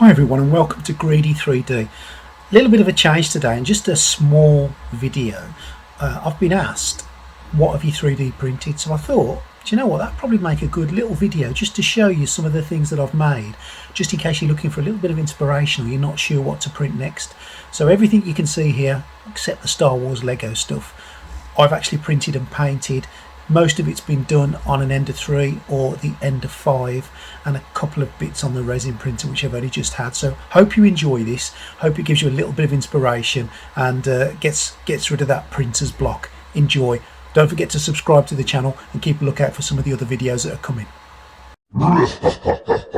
Hi everyone and welcome to Greedy 3D. A little bit of a change today and just a small video. I've been asked, what have you 3D printed? So I thought, do you know what, that'd probably make a good little video just to show you some of the things that I've made, just in case you're looking for a little bit of inspiration or you're not sure what to print next. So everything you can see here, except the Star Wars Lego stuff, I've actually printed and painted. Most of it's been done on an Ender 3 or the Ender 5 and a couple of bits on the resin printer which I've only just had. So hope you enjoy this, hope it gives you a little bit of inspiration and gets rid of that printer's block. Enjoy. Don't forget to subscribe to the channel and keep a lookout for some of the other videos that are coming. Ha ha ha ha!